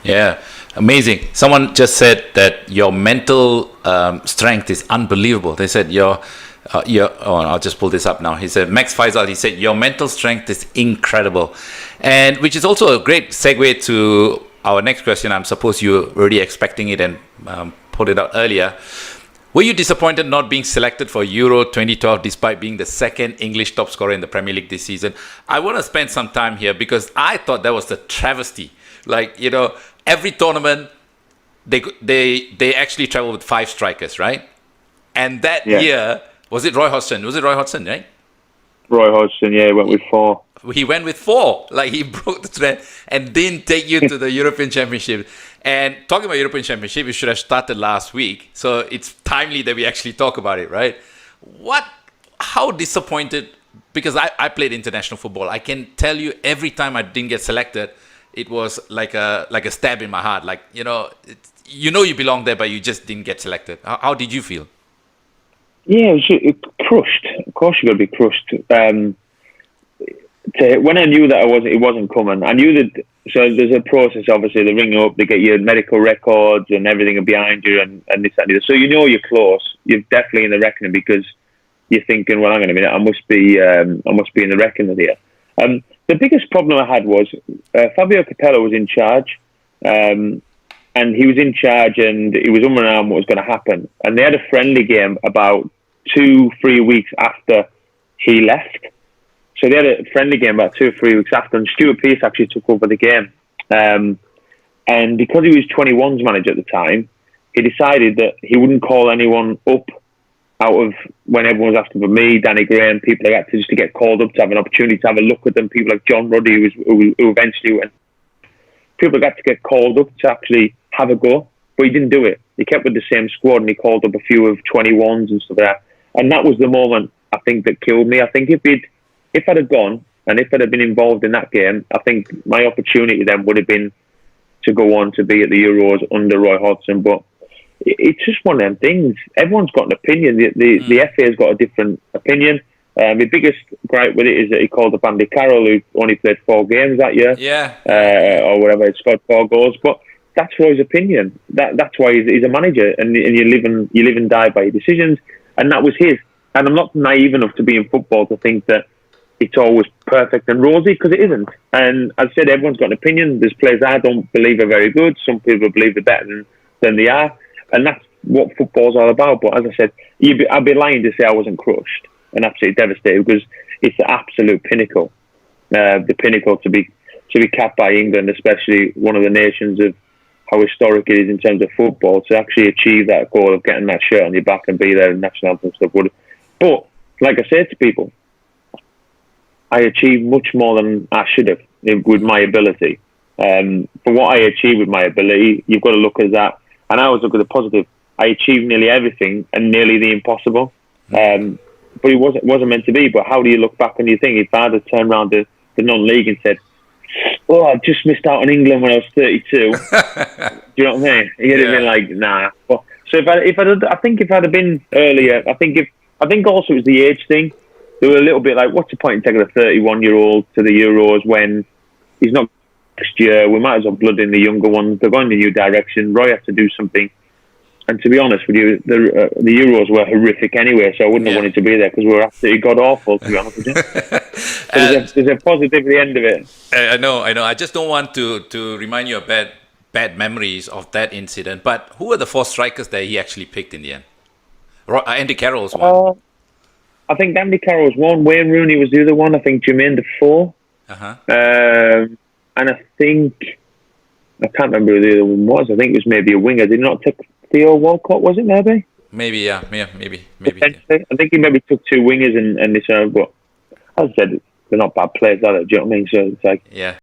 Yeah, amazing. Someone just said that your mental strength is unbelievable. They said oh, I'll just pull this up now. He said, Max Faisal, he said, your mental strength is incredible. And which is also a great segue to our next question. I'm suppose you're already expecting it and put it out earlier. Were you disappointed not being selected for Euro 2012 despite being the second English top scorer in the Premier League this season? I want to spend some time here because I thought that was a travesty. Like, every tournament, they actually travel with 5 strikers, right? And that year, was it Roy Hodgson? Was it Roy Hodgson, right? Roy Hodgson, yeah, he went with 4. He went with 4. Like, he broke the trend and didn't take you to the European Championship. And talking about European Championship, it should have started last week. So it's timely that we actually talk about it, right? How disappointed, because I played international football. I can tell you every time I didn't get selected, it was like a stab in my heart. Like, you belong there, but you just didn't get selected. How did you feel? Yeah, it crushed. Of course you're going to be crushed. When I knew that it wasn't coming, I knew that. So there's a process. Obviously, they ring you up, they get your medical records and everything behind you, and this and that. So you're close. You're definitely in the reckoning because you're thinking, well, hang on a minute, I must be in the reckoning here. The biggest problem I had was Fabio Capello was in charge, and he was in charge, and he was umming what was going to happen. And they had a friendly game about 2-3 weeks after he left. So they had a friendly game about 2 or 3 weeks after, and Stuart Pearce actually took over the game. And because he was 21's manager at the time, he decided that he wouldn't call anyone up out of when everyone was asking for me, Danny Graham, people like that, just to get called up to have an opportunity to have a look at them. People like John Ruddy, who eventually went. People got to get called up to actually have a go, but he didn't do it. He kept with the same squad, and he called up a few of 21s and stuff like that. And that was the moment, I think, that killed me. I think if I'd have gone and if I'd have been involved in that game, I think my opportunity then would have been to go on to be at the Euros under Roy Hodgson. But it's just one of them things. Everyone's got an opinion. The FA's got a different opinion. My biggest gripe with it is that he called up Andy Carroll, who only played 4 games that year. Yeah. Or whatever, he scored 4 goals. But that's Roy's opinion. That's why he's a manager, and you live and die by your decisions. And that was his. And I'm not naive enough to be in football to think that it's always perfect and rosy, because it isn't. And as I said, everyone's got an opinion. There's players I don't believe are very good. Some people believe they're better than they are. And that's what football's all about. But as I said, I'd be lying to say I wasn't crushed and absolutely devastated, because it's the absolute pinnacle. The pinnacle to be capped by England, especially one of the nations of how historic it is in terms of football, to actually achieve that goal of getting that shirt on your back and be there in national anthem and stuff. But like I said to people, I achieved much more than I should have with my ability. But what I achieved with my ability, you've got to look at that. And I always look at the positive. I achieved nearly everything and nearly the impossible. But it wasn't meant to be. But how do you look back and you think, if I had turned around the non-league and said, "Oh, I just missed out on England when I was 32," do you know what I mean? You'd have been like, "Nah." Well, so I think if I'd have been earlier, I think also it was the age thing. They were a little bit like, what's the point in taking a 31-year-old to the Euros when he's not next year? We might as well blood in the younger ones. They're going in a new direction. Roy has to do something. And to be honest with you, the Euros were horrific anyway, so I wouldn't have wanted to be there, because we were absolutely god-awful, to be honest with you. There's a positive at the end of it. I know. I just don't want to remind you of bad memories of that incident. But who were the 4 strikers that he actually picked in the end? Andy Carroll was one. I think Andy Carroll was one. Wayne Rooney was the other one. I think Jermaine Defoe. And I think, I can't remember who the other one was. I think it was maybe a winger. Did he not take Theo Walcott, was it maybe? Maybe, yeah. Maybe. I think he maybe took 2 wingers and this one. But as I said, they're not bad players, are they? Do you know what I mean? So it's like... Yeah.